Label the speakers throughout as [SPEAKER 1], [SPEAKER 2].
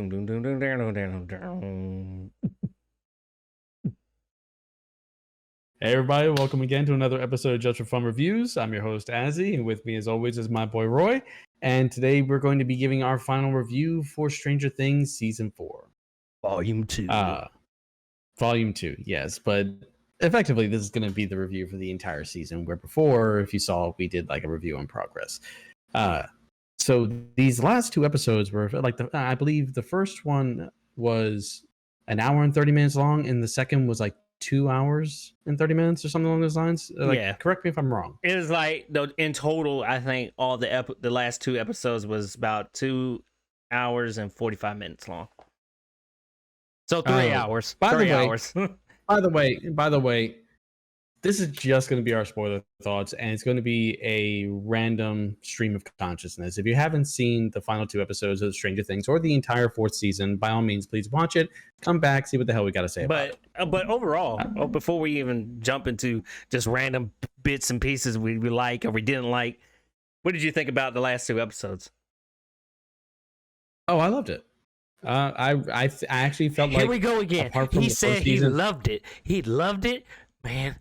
[SPEAKER 1] Dum, dum, dum, dum, dum, dum, dum.
[SPEAKER 2] Hey everybody, welcome again to another episode of Just for Fun Reviews. I'm your host, Azzy, and with me as always is my boy Roy. And today we're going to be giving our final review for Stranger Things Season 4.
[SPEAKER 1] Volume 2.
[SPEAKER 2] Volume 2, yes. But effectively, this is going to be the review for the entire season, where before, if you saw, we did like a review in progress. So these last two episodes were like, I believe the first one was an hour and 30 minutes long, and the second was like 2 hours and 30 minutes or something along those lines.
[SPEAKER 1] Yeah.
[SPEAKER 2] Correct me if I'm wrong.
[SPEAKER 1] It was like, in total, I think all the last two episodes was about 2 hours and 45 minutes long. So 3 hours.
[SPEAKER 2] By the
[SPEAKER 1] 3
[SPEAKER 2] way,
[SPEAKER 1] hours.
[SPEAKER 2] By the way, this is just going to be our spoiler thoughts, and it's going to be a random stream of consciousness. If you haven't seen the final two episodes of Stranger Things or the entire fourth season, by all means, please watch it. Come back, see what the hell we got to say about it.
[SPEAKER 1] But overall, before we even jump into just random bits and pieces we like or we didn't like, what did you think about the last two episodes?
[SPEAKER 2] Oh, I loved it. I actually felt like
[SPEAKER 1] here we go again. He said he loved it. He loved it, man.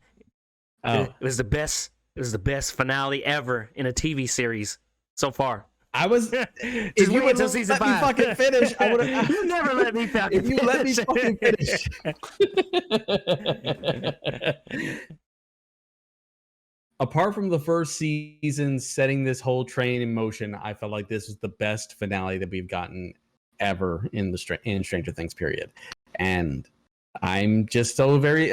[SPEAKER 1] It was the best. It was the best finale ever in a TV series so far.
[SPEAKER 2] I was. If you would let me fucking finish, I would have.
[SPEAKER 1] You never let me fucking finish.
[SPEAKER 2] If you let me fucking finish. Apart from the first season setting this whole train in motion, I felt like this was the best finale that we've gotten ever in Stranger Things period. And I'm just so very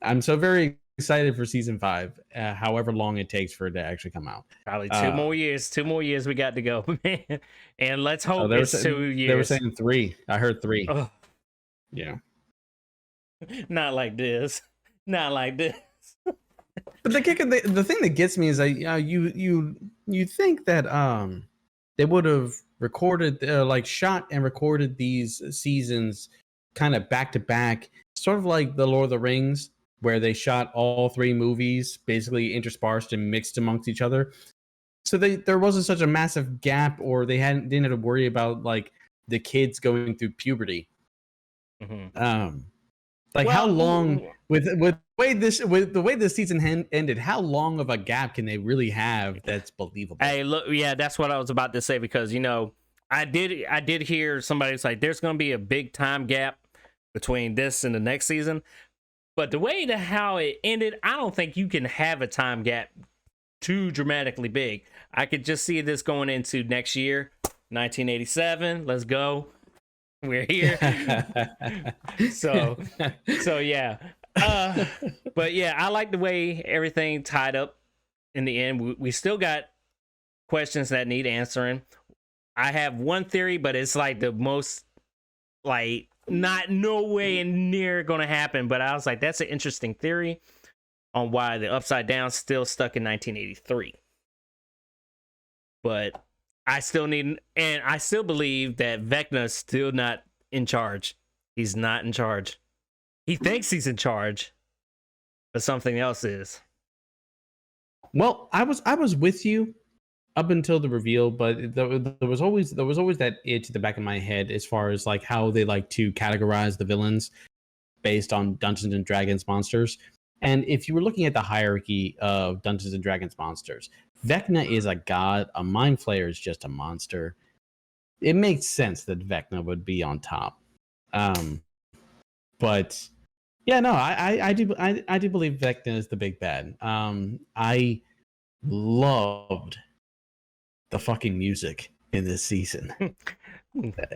[SPEAKER 2] I'm so very excited for season 5, however long it takes for it to actually come out.
[SPEAKER 1] Probably 2 more years. 2 more years we got to go, man. And let's hope it's 2 years.
[SPEAKER 2] They were saying 3. I heard 3.
[SPEAKER 1] Oh.
[SPEAKER 2] Yeah.
[SPEAKER 1] Not like this. Not like this.
[SPEAKER 2] But the thing that gets me is you think that they would have recorded shot and recorded these seasons kind of back to back, sort of like the Lord of the Rings, where they shot all 3 movies basically interspersed and mixed amongst each other. So there wasn't such a massive gap, or they didn't have to worry about like the kids going through puberty.
[SPEAKER 1] Mm-hmm.
[SPEAKER 2] How long with the way this season ended, how long of a gap can they really have that's believable?
[SPEAKER 1] Hey, look, yeah, that's what I was about to say, because I did hear somebody say there's going to be a big time gap between this and the next season, but the way how it ended, I don't think you can have a time gap too dramatically big. I could just see this going into next year, 1987. Let's go. We're here. so yeah. But yeah, I like the way everything tied up in the end. We still got questions that need answering. I have one theory, but it's like the most no way near gonna happen. But I was like, that's an interesting theory on why the Upside Down's still stuck in 1983. But I still believe that Vecna's still not in charge. He's not in charge. He thinks he's in charge, but something else is.
[SPEAKER 2] Well, I was with you up until the reveal, but there was always that itch at the back of my head as far as like how they like to categorize the villains based on Dungeons and Dragons monsters. And if you were looking at the hierarchy of Dungeons and Dragons monsters, Vecna is a god, a Mind Flayer is just a monster. It makes sense that Vecna would be on top. But yeah, no, I do believe Vecna is the big bad. I loved the fucking music in this season.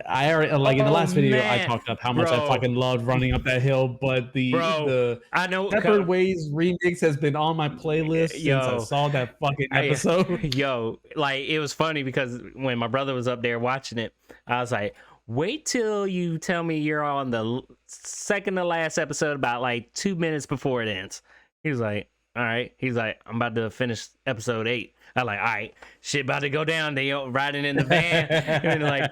[SPEAKER 2] I already in the last video I talked about how much I fucking loved Running Up That Hill, but the
[SPEAKER 1] I know
[SPEAKER 2] Peppered Ways remix has been on my playlist since I saw that fucking episode.
[SPEAKER 1] It was funny because when my brother was up there watching it, I was like, wait till you tell me you're on the second to last episode about 2 minutes before it ends. He was like, all right. He's like, I'm about to finish episode 8. I'm like, all right, shit about to go down. They riding in the van and like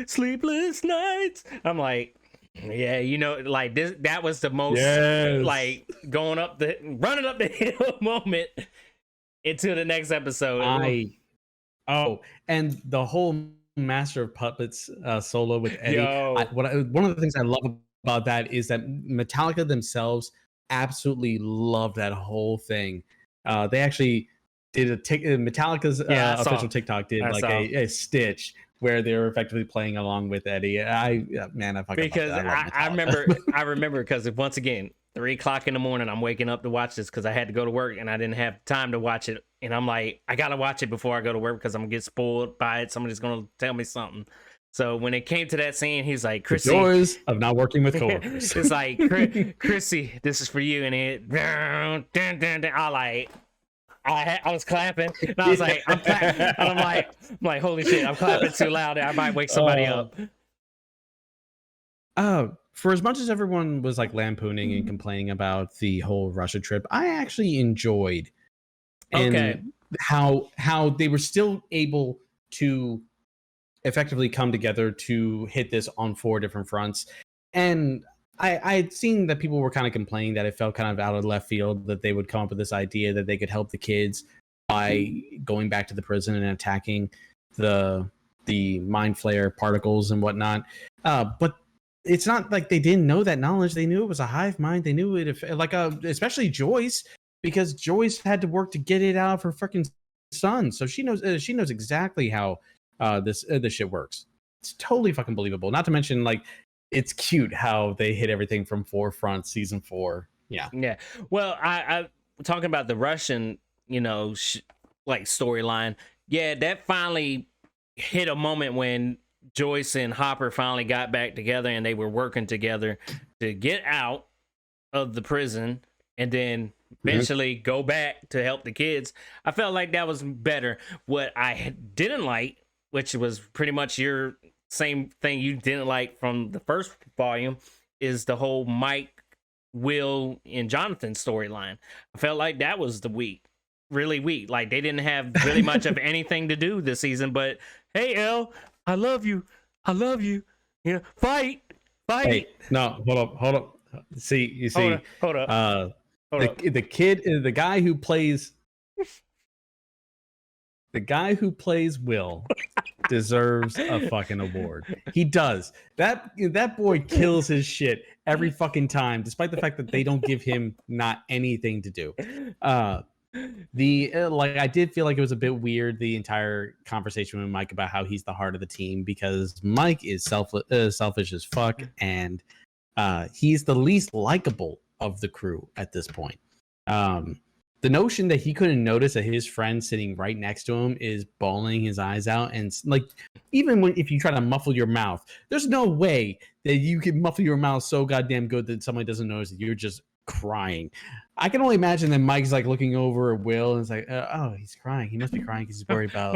[SPEAKER 1] sleepless nights. I'm like, yeah, this, that was the most running up the hill moment into the next episode.
[SPEAKER 2] And the whole Master of Puppets solo with Eddie.
[SPEAKER 1] Yo,
[SPEAKER 2] One of the things I love about that is that Metallica themselves absolutely love that whole thing. They actually did Metallica's
[SPEAKER 1] yeah, I
[SPEAKER 2] official
[SPEAKER 1] saw.
[SPEAKER 2] TikTok did
[SPEAKER 1] I
[SPEAKER 2] like
[SPEAKER 1] saw.
[SPEAKER 2] a stitch where they were effectively playing along with Eddie. Man, I fucking love
[SPEAKER 1] Because
[SPEAKER 2] that. I love
[SPEAKER 1] I
[SPEAKER 2] Metallica.
[SPEAKER 1] remember because once again, 3 o'clock in the morning, I'm waking up to watch this because I had to go to work and I didn't have time to watch it. And I'm like, I gotta watch it before I go to work because I'm gonna get spoiled by it. Somebody's gonna tell me something. So when it came to that scene, he's like,
[SPEAKER 2] The
[SPEAKER 1] Chrissy,
[SPEAKER 2] joys of not working with coworkers.
[SPEAKER 1] it's like, Chrissy, this is for you. And it, dun, dun, dun, dun. I was clapping, and I was like, I'm clapping, and I'm like, holy shit, I'm clapping too loud. I might wake somebody up.
[SPEAKER 2] For as much as everyone was like lampooning and complaining about the whole Russia trip, I actually enjoyed
[SPEAKER 1] Okay.
[SPEAKER 2] and how they were still able to effectively come together to hit this on 4 different fronts. And I had seen that people were kind of complaining that it felt kind of out of left field that they would come up with this idea that they could help the kids by going back to the prison and attacking the mind flare particles and whatnot. But it's not like they didn't know that knowledge. They knew it was a hive mind. They knew it, like especially Joyce, because Joyce had to work to get it out of her freaking son. So she knows exactly how this shit works. It's totally fucking believable. Not to mention, like, it's cute how they hit everything from 4 fronts, season 4. Yeah.
[SPEAKER 1] Yeah. Well, I talking about the Russian, like storyline. Yeah, that finally hit a moment when Joyce and Hopper finally got back together and they were working together to get out of the prison and then eventually go back to help the kids. I felt like that was better. What I didn't like, which was pretty much your same thing you didn't like from the first volume, is the whole Mike, Will, and Jonathan storyline. I felt like that was really weak. Like they didn't have really much of anything to do this season. But hey, Elle, I love you. Fight.
[SPEAKER 2] Hey, no, hold up. See, you see,
[SPEAKER 1] Hold up.
[SPEAKER 2] The kid, the guy who plays Will deserves a fucking award. He does. That boy kills his shit every fucking time, despite the fact that they don't give him not anything to do. Like I did feel like it was a bit weird, the entire conversation with Mike about how he's the heart of the team, because Mike is selfish as fuck, and he's the least likable of the crew at this point. The notion that he couldn't notice that his friend sitting right next to him is bawling his eyes out, and like, even if you try to muffle your mouth, there's no way that you can muffle your mouth so goddamn good that somebody doesn't notice that you're just crying. I can only imagine that Mike's like looking over at Will and it's like, oh, he's crying. He must be crying because he's worried about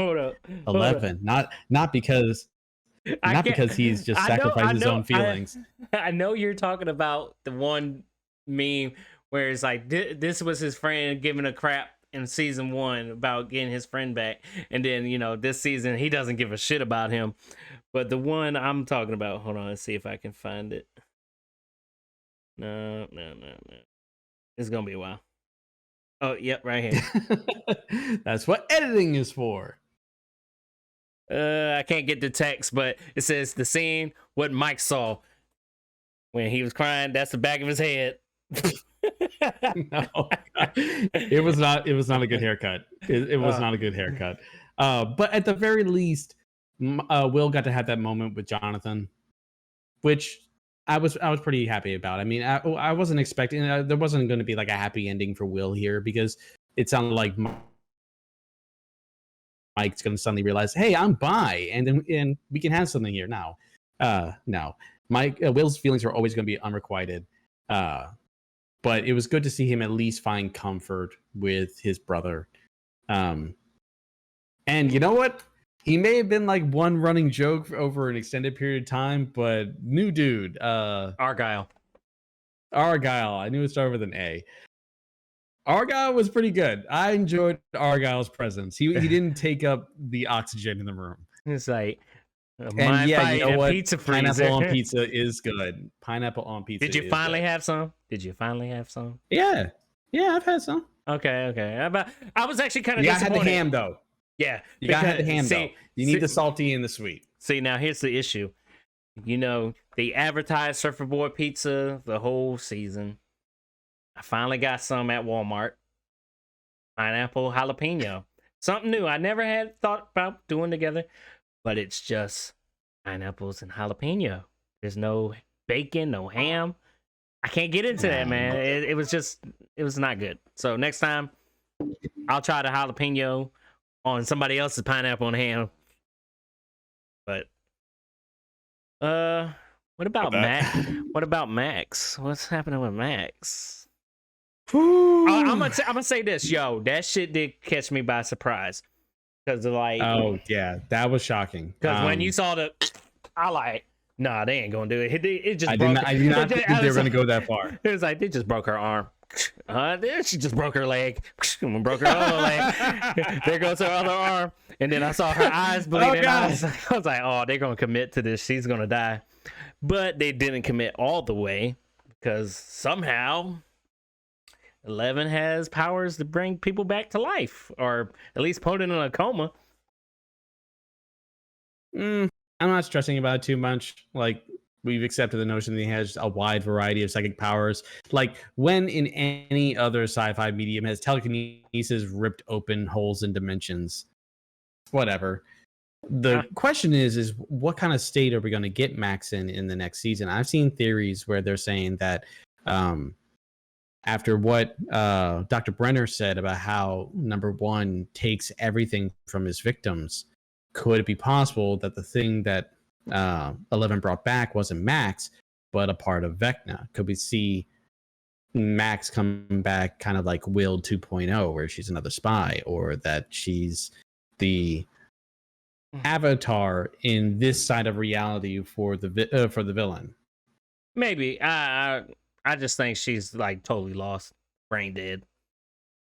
[SPEAKER 2] 11, not because he's just sacrificed his own feelings.
[SPEAKER 1] I know you're talking about the one meme where it's like this was his friend giving a crap in season 1 about getting his friend back, and then this season he doesn't give a shit about him. But the one I'm talking about, hold on, let's see if I can find it. No. It's gonna be a while. Oh, yep, right here.
[SPEAKER 2] That's what editing is for.
[SPEAKER 1] I can't get the text, but it says the scene what Mike saw when he was crying. That's the back of his head.
[SPEAKER 2] No, it was not a good haircut. It was not a good haircut. But at the very least, Will got to have that moment with Jonathan, which I was pretty happy about. I mean, I wasn't expecting there wasn't going to be like a happy ending for Will here, because it sounded like Mike's going to suddenly realize, hey, I'm bi, and we can have something here now. No, Will's feelings were always going to be unrequited. But it was good to see him at least find comfort with his brother. And you know what? He may have been like one running joke over an extended period of time, but new dude.
[SPEAKER 1] Argyle.
[SPEAKER 2] I knew it started with an A. Argyle was pretty good. I enjoyed Argyle's presence. He didn't take up the oxygen in the room.
[SPEAKER 1] It's like,
[SPEAKER 2] and yeah, you know what?
[SPEAKER 1] Pizza
[SPEAKER 2] pineapple on pizza is good. Pineapple on pizza.
[SPEAKER 1] Did you finally have some?
[SPEAKER 2] Yeah, I've had some.
[SPEAKER 1] Okay. I was actually kind of
[SPEAKER 2] disappointed. I had the ham though.
[SPEAKER 1] Yeah,
[SPEAKER 2] You gotta have the
[SPEAKER 1] because
[SPEAKER 2] ham though. You need the salty and the sweet.
[SPEAKER 1] See, now here's the issue. You know, they advertised Surfer Boy pizza the whole season. I finally got some at Walmart. Pineapple jalapeno. Something new. I never had thought about doing together, but it's just pineapples and jalapeno. There's no bacon, no ham. I can't get into that, man. It was not good. So next time, I'll try the jalapeno on somebody else's pineapple and ham. But what about Max? What about Max? What's happening with Max? I'm gonna say this, yo. That shit did catch me by surprise. Cause like,
[SPEAKER 2] oh yeah, that was shocking.
[SPEAKER 1] Because when you saw I like, nah, they ain't gonna do it. It just
[SPEAKER 2] I did not think they were gonna go that far.
[SPEAKER 1] It was like they just broke her arm. She just broke her leg. Broke her other leg. There goes her other arm. And then I saw her eyes bleeding. I was like, oh, they're gonna commit to this. She's gonna die. But they didn't commit all the way because somehow 11 has powers to bring people back to life, or at least put it in a coma.
[SPEAKER 2] I'm not stressing about it too much. Like, we've accepted the notion that he has a wide variety of psychic powers. Like, when in any other sci-fi medium has telekinesis ripped open holes in dimensions? Whatever. The question is what kind of state are we going to get Max in the next season? I've seen theories where they're saying that after what Dr. Brenner said about how number one takes everything from his victims, could it be possible that the thing that 11 brought back wasn't Max, but a part of Vecna? Could we see Max come back kind of like Will 2.0, where she's another spy, or that she's the avatar in this side of reality for the villain?
[SPEAKER 1] Maybe. I just think she's like totally lost, brain dead.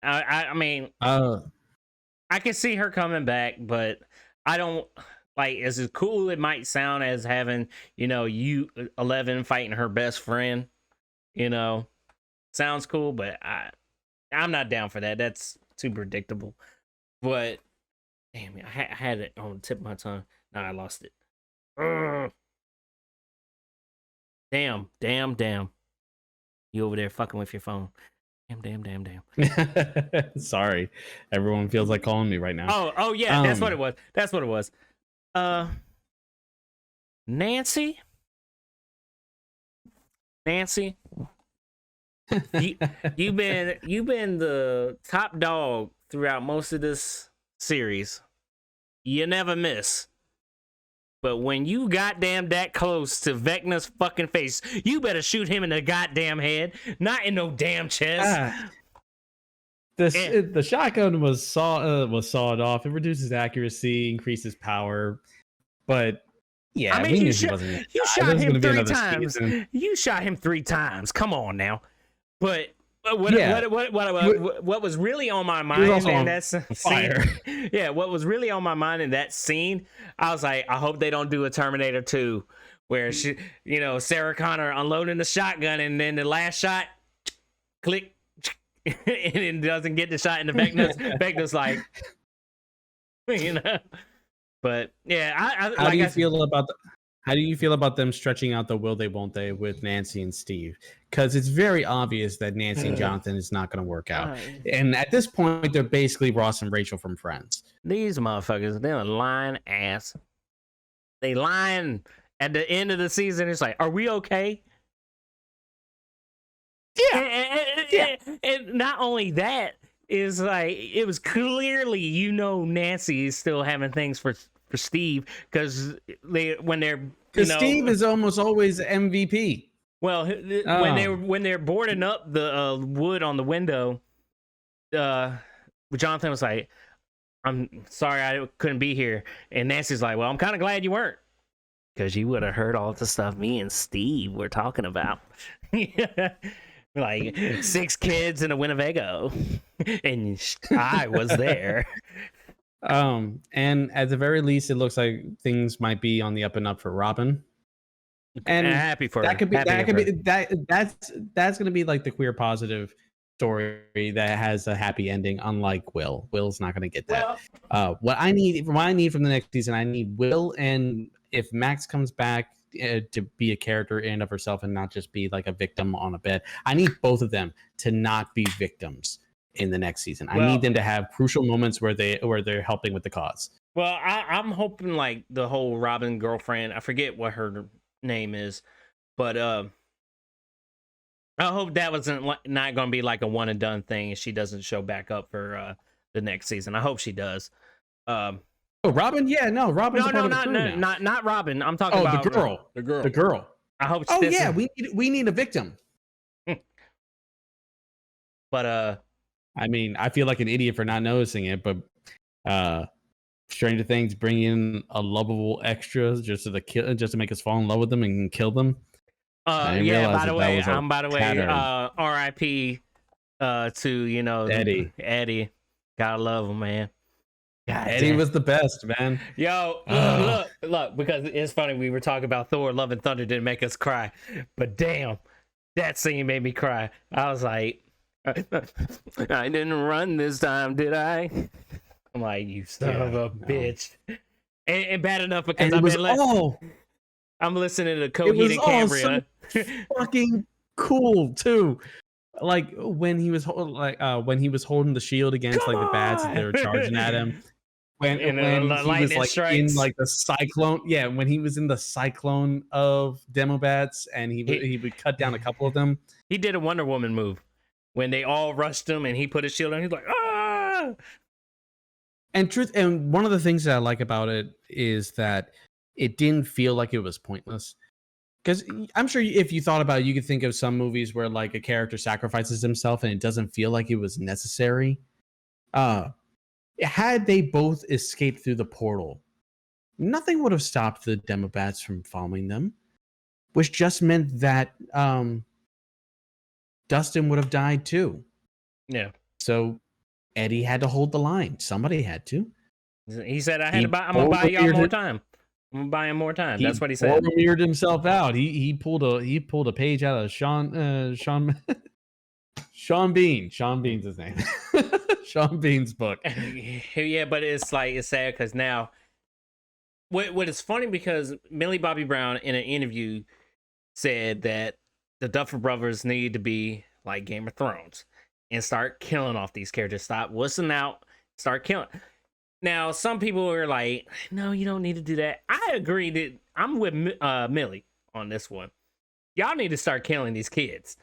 [SPEAKER 1] I mean, I can see her coming back, but I don't like, as cool it might sound as having, you know, 11 fighting her best friend, you know, sounds cool, but I'm not down for that. That's too predictable. But damn it, I had it on the tip of my tongue. Now I lost it. Damn. You over there fucking with your phone. Damn.
[SPEAKER 2] Sorry. Everyone feels like calling me right now.
[SPEAKER 1] Oh yeah, that's what it was. Nancy, you've been the top dog throughout most of this series. You never miss. But when you goddamn that close to Vecna's fucking face, you better shoot him in the goddamn head, not in no damn chest.
[SPEAKER 2] The shotgun was sawed off. It reduces accuracy, increases power, but yeah,
[SPEAKER 1] I mean,
[SPEAKER 2] we knew
[SPEAKER 1] you
[SPEAKER 2] he wasn't.
[SPEAKER 1] You shot him 3 times. You shot him 3 times. Come on now. But what was really on my mind in that scene? Yeah, what was really on my mind in that scene? I was like, I hope they don't do a Terminator 2 where she, you know, Sarah Connor unloading the shotgun and then the last shot, click, and it doesn't get the shot in the Vecna's like, you know. But yeah,
[SPEAKER 2] how do you feel about them stretching out the will they won't they with Nancy and Steve? Because it's very obvious that Nancy and Jonathan is not going to work out. And at this point, they're basically Ross and Rachel from Friends.
[SPEAKER 1] These motherfuckers, they're lying ass. They lying at the end of the season. It's like, are we okay? Yeah. And not only that, is like, it was clearly, you know, Nancy is still having things for Steve, because
[SPEAKER 2] Steve is almost always MVP.
[SPEAKER 1] Well, when they're boarding up the wood on the window, Jonathan was like, "I'm sorry I couldn't be here," and Nancy's like, "Well, I'm kind of glad you weren't, because you would have heard all the stuff me and Steve were talking about." Like 6 kids in a Winnebago, and I was there.
[SPEAKER 2] And at the very least, it looks like things might be on the up and up for Robin. And
[SPEAKER 1] happy for
[SPEAKER 2] that
[SPEAKER 1] her.
[SPEAKER 2] That's going to be like the queer positive story that has a happy ending, unlike Will. Will's not going to get that.
[SPEAKER 1] Well,
[SPEAKER 2] What I need from the next season, I need Will, and if Max comes back to be a character in and of herself and not just be like a victim on a bed, I need both of them to not be victims in the next season. I need them to have crucial moments where they're helping with the cause.
[SPEAKER 1] Well, I'm hoping like the whole Robin girlfriend, I forget what her name is, but I hope that wasn't not going to be like a one and done thing and she doesn't show back up for the next season. I hope she does.
[SPEAKER 2] Oh, Robin? Yeah, no, Robin's
[SPEAKER 1] not Robin. I'm talking about
[SPEAKER 2] the girl. The girl.
[SPEAKER 1] I hope.
[SPEAKER 2] Oh yeah, we need a victim.
[SPEAKER 1] But
[SPEAKER 2] I mean, I feel like an idiot for not noticing it, but Stranger Things bring in a lovable extra just to make us fall in love with them and kill them.
[SPEAKER 1] Yeah. By the way, R.I.P. To Eddie. Gotta love him, man.
[SPEAKER 2] God, Eddie was the best, man.
[SPEAKER 1] Yo, look, because it's funny. We were talking about Thor: Love and Thunder didn't make us cry, but damn, that scene made me cry. I was like, I didn't run this time, did I? I'm like, you son of a bitch. And bad enough because I'm listening to Coheed and Cambria.
[SPEAKER 2] So fucking cool too. Like when he was holding the shield against like the bats that they were charging at him. When he was like strikes. In like the cyclone, when he was in the cyclone of demo bats, and he would cut down a couple of them.
[SPEAKER 1] He did a Wonder Woman move when they all rushed him, and he put his shield on. He's like, ah.
[SPEAKER 2] And one of the things that I like about it is that it didn't feel like it was pointless. Because I'm sure if you thought about it, you could think of some movies where like a character sacrifices himself and it doesn't feel like it was necessary. Had they both escaped through the portal, nothing would have stopped the Demobats from following them, which just meant that Dustin would have died too.
[SPEAKER 1] Yeah.
[SPEAKER 2] So Eddie had to hold the line. Somebody had to.
[SPEAKER 1] He said, I'm going to buy y'all more time. I'm going to buy him more time. That's what he said.
[SPEAKER 2] He weird himself out. He pulled a page out of Sean Bean. Sean Bean's his name. Sean Bean's book.
[SPEAKER 1] Yeah, but it's sad because now what is funny because Millie Bobby Brown in an interview said that the Duffer Brothers need to be like Game of Thrones and start killing off these characters. Stop wussing out, start killing. Now, some people are like, no, you don't need to do that. I agree that I'm with Millie on this one. Y'all need to start killing these kids.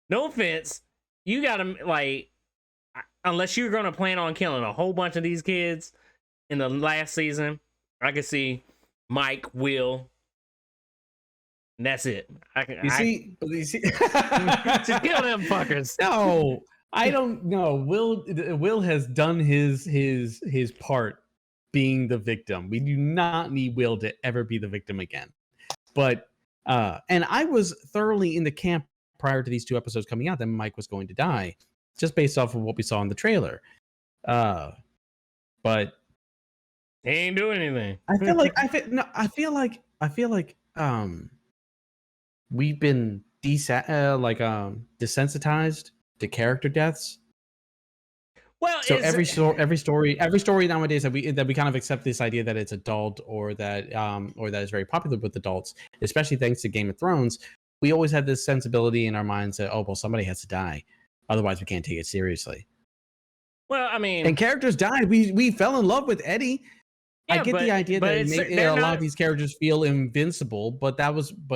[SPEAKER 1] No offense. You got to, like, unless you're going to plan on killing a whole bunch of these kids in the last season, I could see Mike, Will, and that's it.
[SPEAKER 2] You see?
[SPEAKER 1] Just kill them fuckers.
[SPEAKER 2] No. I don't know. Will has done his part being the victim. We do not need Will to ever be the victim again. But and I was thoroughly in the camp prior to these 2 episodes coming out that Mike was going to die, just based off of what we saw in the trailer. But
[SPEAKER 1] he ain't doing anything.
[SPEAKER 2] I feel like we've been desensitized to character deaths.
[SPEAKER 1] Well,
[SPEAKER 2] so every story nowadays that we kind of accept this idea that it's adult or that is very popular with adults, especially thanks to Game of Thrones. We always have this sensibility in our minds that somebody has to die, otherwise we can't take it seriously.
[SPEAKER 1] Well, I mean,
[SPEAKER 2] and characters died. We fell in love with Eddie. Yeah, I get the idea that a lot of these characters feel invincible, but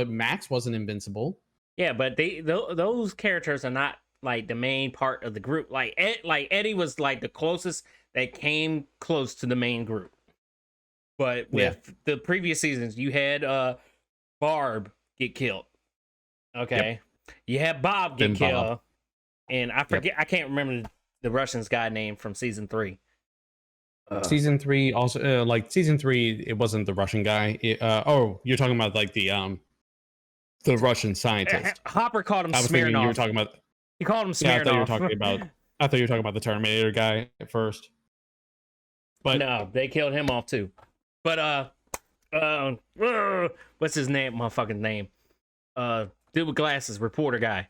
[SPEAKER 2] Max wasn't invincible.
[SPEAKER 1] Yeah, but those characters are not like the main part of the group. Like Eddie was like the closest that came close to the main group. But with the previous seasons, you had Barb get killed. Okay. Yep. You had Bob get killed. And I forget, I can't remember the Russian's guy name from season 3.
[SPEAKER 2] Season 3 also season 3 it wasn't the Russian guy. You're talking about like the Russian scientist.
[SPEAKER 1] Hopper called him Smirnoff.
[SPEAKER 2] Thinking you were talking about.
[SPEAKER 1] He called him Smirnoff.
[SPEAKER 2] Yeah, I thought you were talking about the Terminator guy at first. But
[SPEAKER 1] no, they killed him off too. But what's his name? Motherfucking name. Dude with glasses, reporter guy.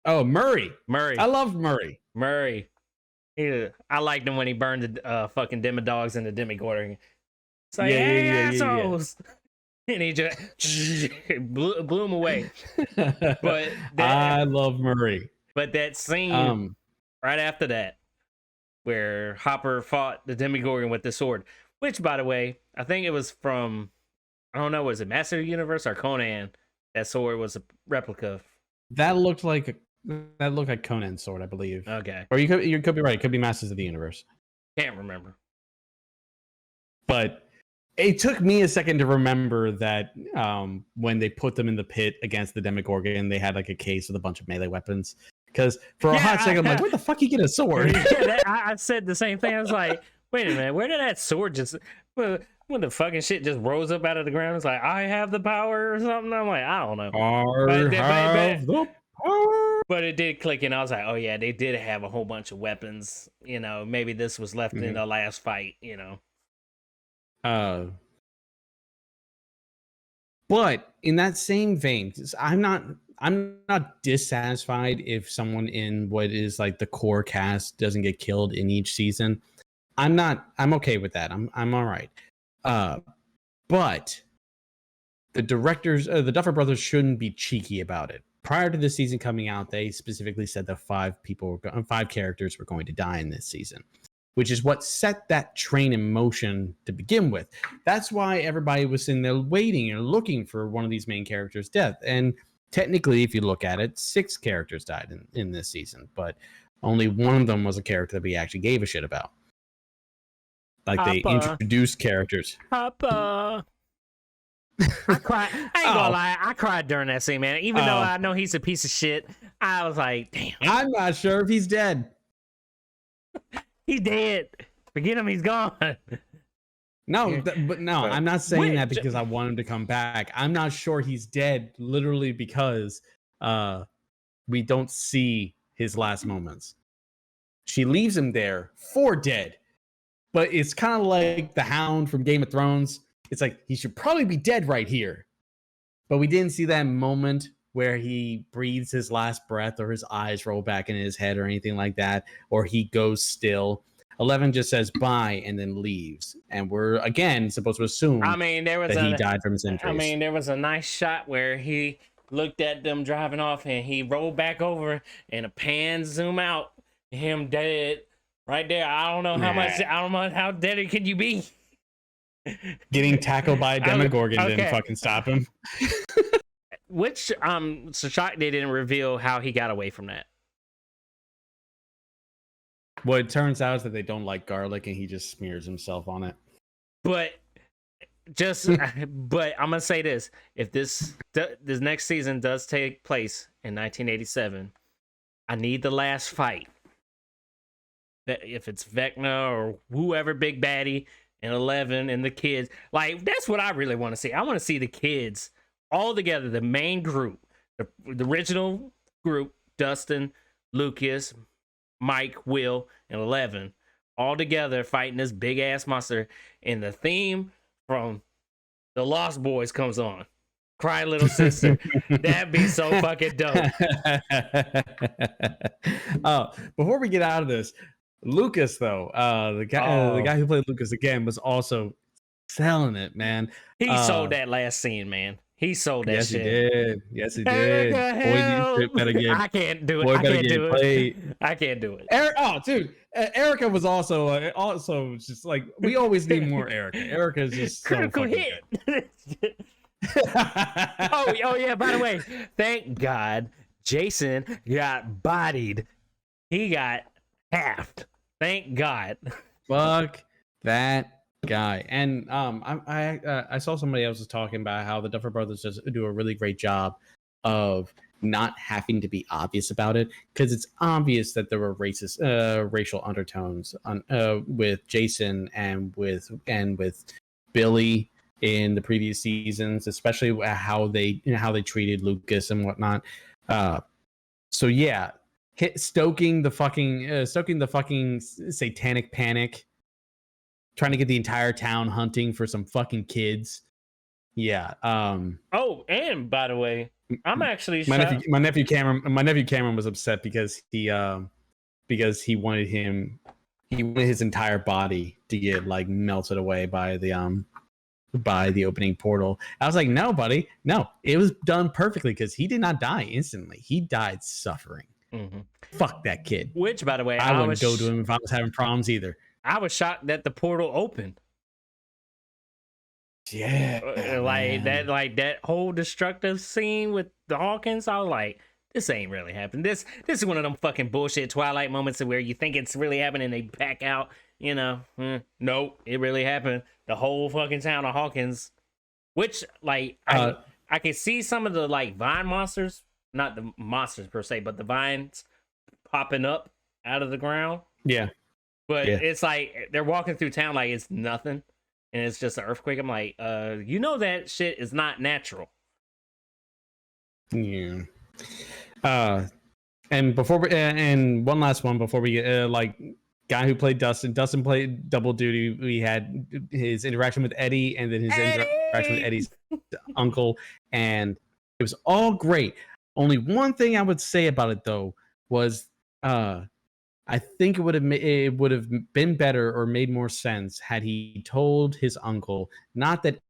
[SPEAKER 2] Oh, Murray.
[SPEAKER 1] Murray.
[SPEAKER 2] I loved Murray.
[SPEAKER 1] Murray. I liked him when he burned the fucking Demodogs in the Demigorgon. It's like, hey, assholes. And he just blew him away. But
[SPEAKER 2] I love Murray.
[SPEAKER 1] But that scene right after that, where Hopper fought the Demigorgon with the sword, which, by the way, I think it was from, I don't know, was it Master of the Universe or Conan? That sword was a replica.
[SPEAKER 2] That looked like Conan's sword, I believe.
[SPEAKER 1] Okay.
[SPEAKER 2] Or you could be right. It could be Masters of the Universe.
[SPEAKER 1] Can't remember.
[SPEAKER 2] But it took me a second to remember that when they put them in the pit against the Demogorgon, they had like a case with a bunch of melee weapons. Because for a hot second, I'm like, where the fuck you get a sword?
[SPEAKER 1] I said the same thing. I was like, wait a minute, where did that sword just... When the fucking shit just rose up out of the ground, it's like, I have the power or something. I'm like, I don't know. But it did click, and I was like, oh yeah, they did have a whole bunch of weapons. You know, maybe this was left in the last fight, you know.
[SPEAKER 2] But in that same vein, I'm not dissatisfied if someone in what is like the core cast doesn't get killed in each season. I'm okay with that. I'm all right. But the directors, the Duffer Brothers, shouldn't be cheeky about it. Prior to the season coming out, they specifically said that 5 characters were going to die in this season, which is what set that train in motion to begin with. That's why everybody was sitting there waiting and looking for one of these main characters' death. And technically, if you look at it, 6 characters died in this season, but only one of them was a character that we actually gave a shit about. Like they introduced characters.
[SPEAKER 1] Papa. I cried. I ain't gonna lie. I cried during that scene, man. Even though I know he's a piece of shit, I was like, damn.
[SPEAKER 2] I'm not sure if he's dead.
[SPEAKER 1] He's dead. Forget him. He's gone.
[SPEAKER 2] No, I'm not saying that because I want him to come back. I'm not sure he's dead, literally because we don't see his last moments. She leaves him there for dead. But it's kind of like the Hound from Game of Thrones. It's like, he should probably be dead right here. But we didn't see that moment where he breathes his last breath or his eyes roll back in his head or anything like that, or he goes still. 11 just says bye and then leaves. And we're, again, supposed to assume that he died from his injuries.
[SPEAKER 1] I mean, there was a nice shot where he looked at them driving off and he rolled back over and a pan zoom out, him dead. Right there, I don't know how much. I don't know how dead can you be.
[SPEAKER 2] Getting tackled by a Demogorgon didn't fucking stop him.
[SPEAKER 1] Which so shocked they didn't reveal how he got away from that.
[SPEAKER 2] What it turns out is that they don't like garlic, and he just smears himself on it.
[SPEAKER 1] But but I'm gonna say this: if this next season does take place in 1987, I need the last fight. That if it's Vecna or whoever, Big Baddie and 11 and the kids, like that's what I really want to see. I want to see the kids all together, the main group, the original group, Dustin, Lucas, Mike, Will, and 11, all together fighting this big ass monster. And the theme from the Lost Boys comes on. Cry Little Sister. That'd be so fucking dope.
[SPEAKER 2] Before we get out of this, Lucas, though, the guy who played Lucas again was also selling it, man.
[SPEAKER 1] He sold that last scene, man. He sold that shit.
[SPEAKER 2] He did. Yes, he did.
[SPEAKER 1] I can't do it. I can't do it.
[SPEAKER 2] Dude, Erica was also just like, we always need more Erica. Erica is just critical hit.
[SPEAKER 1] oh yeah. By the way, thank God Jason got bodied. He got halved. Thank God.
[SPEAKER 2] Fuck that guy. And I saw somebody else was talking about how the Duffer Brothers just do a really great job of not having to be obvious about it, because it's obvious that there were racial undertones with Jason and with Billy in the previous seasons, especially how they treated Lucas and whatnot. So yeah. Stoking the fucking satanic panic, trying to get the entire town hunting for some fucking kids. Yeah.
[SPEAKER 1] Oh, and by the way, I'm actually
[SPEAKER 2] My
[SPEAKER 1] shocked.
[SPEAKER 2] nephew Cameron was upset because he wanted his entire body to get like melted away by the opening portal. I was like, no, buddy, no, it was done perfectly because he did not die instantly. He died suffering.
[SPEAKER 1] Mm-hmm.
[SPEAKER 2] Fuck that kid.
[SPEAKER 1] Which, by the way,
[SPEAKER 2] I wouldn't go to him if I was having problems either.
[SPEAKER 1] I was shocked that the portal opened.
[SPEAKER 2] Yeah,
[SPEAKER 1] like that whole destructive scene with the Hawkins. I was like, this ain't really happening. This is one of them fucking bullshit Twilight moments where you think it's really happening and they back out. You know, nope, it really happened. The whole fucking town of Hawkins, which like I can see some of the like vine monsters, not the monsters per se, but the vines popping up out of the ground.
[SPEAKER 2] Yeah,
[SPEAKER 1] but it's like they're walking through town like it's nothing. And it's just an earthquake. I'm like, you know that shit is not natural.
[SPEAKER 2] Yeah. And one last one before we get like guy who played Dustin. Dustin played double duty. We had his interaction with Eddie, and then his interaction with Eddie's uncle, and it was all great. Only one thing I would say about it though was I think it would have been better or made more sense had he told his uncle not that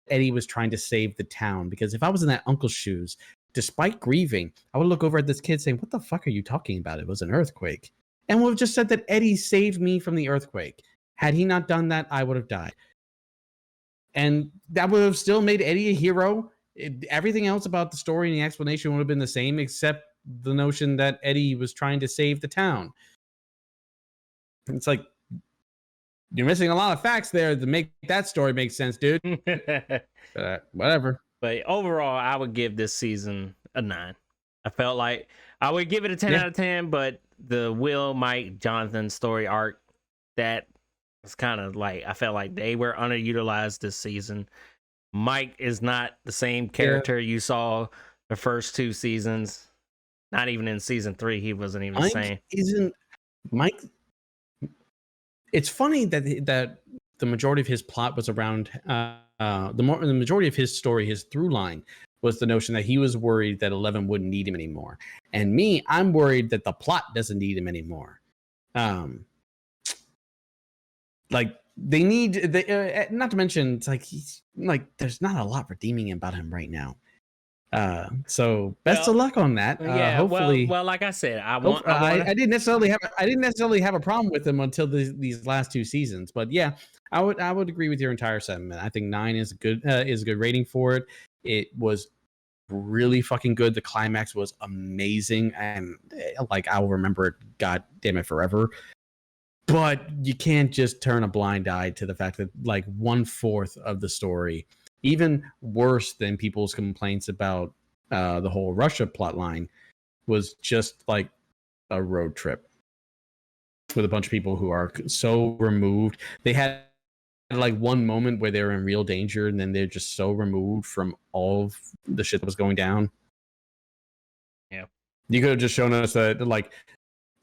[SPEAKER 2] Eddie was trying to save the town. Because if I was in that uncle's shoes, despite grieving, I would look over at this kid saying, "What the fuck are you talking about? It was an earthquake," and would have just said that Eddie saved me from the earthquake. Had he not done that, I would have died, and that would have still made Eddie a hero. Everything else about the story and the explanation would have been the same, except the notion that Eddie was trying to save the town. It's like you're missing a lot of facts there to make that story make sense, dude. Whatever.
[SPEAKER 1] But overall, I would give this season a 9. I felt like I would give it a 10 out of 10, but the Will, Mike, Jonathan story arc, that was kind of like, I felt like they were underutilized this season. Mike is not the same character you saw the first 2 seasons. Not even in season 3, he wasn't even the same.
[SPEAKER 2] Mike? It's funny that the majority of his plot was around the majority of his story, his through line was the notion that he was worried that 11 wouldn't need him anymore. And me, I'm worried that the plot doesn't need him anymore. Like they need not to mention it's like he's like there's not a lot redeeming about him right now. So best of luck on that. Hopefully,
[SPEAKER 1] well, like I said,
[SPEAKER 2] I didn't necessarily have a problem with him until these last 2 seasons. But yeah, I would agree with your entire sentiment. I think 9 is a good rating for it. It was really fucking good. The climax was amazing, and like I'll remember it, god damn it, forever. But you can't just turn a blind eye to the fact that like 1/4 of the story, even worse than people's complaints about the whole Russia plotline, was just like a road trip with a bunch of people who are so removed. They had like one moment where they were in real danger, and then they're just so removed from all of the shit that was going down.
[SPEAKER 1] Yeah,
[SPEAKER 2] you could have just shown us that like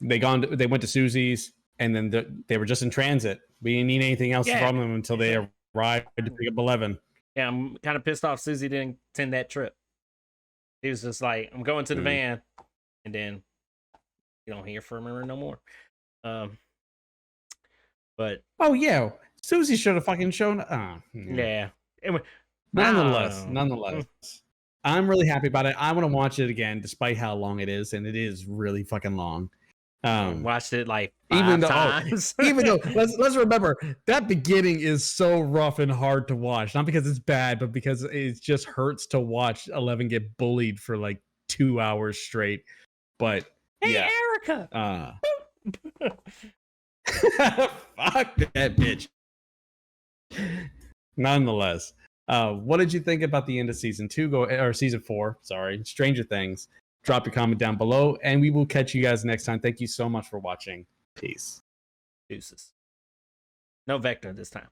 [SPEAKER 2] they went to Susie's, and then they were just in transit. We didn't need anything else from them until they arrived to pick up 11.
[SPEAKER 1] Yeah, I'm kind of pissed off Susie didn't attend that trip. He was just like, I'm going to the van, and then you don't hear from her no more. But
[SPEAKER 2] oh yeah, Susie should have fucking shown.
[SPEAKER 1] Yeah.
[SPEAKER 2] Nonetheless, I'm really happy about it. I want to watch it again, despite how long it is, and it is really fucking long.
[SPEAKER 1] Watched it like 5 times.
[SPEAKER 2] Even though let's remember that beginning is so rough and hard to watch. Not because it's bad, but because it just hurts to watch 11 get bullied for like 2 hours straight. But
[SPEAKER 1] hey,
[SPEAKER 2] yeah,
[SPEAKER 1] Erica.
[SPEAKER 2] Fuck that bitch. Nonetheless, what did you think about the end of season 2 or season 4? Sorry, Stranger Things. Drop your comment down below, and we will catch you guys next time. Thank you so much for watching. Peace.
[SPEAKER 1] Deuces. No Vector this time.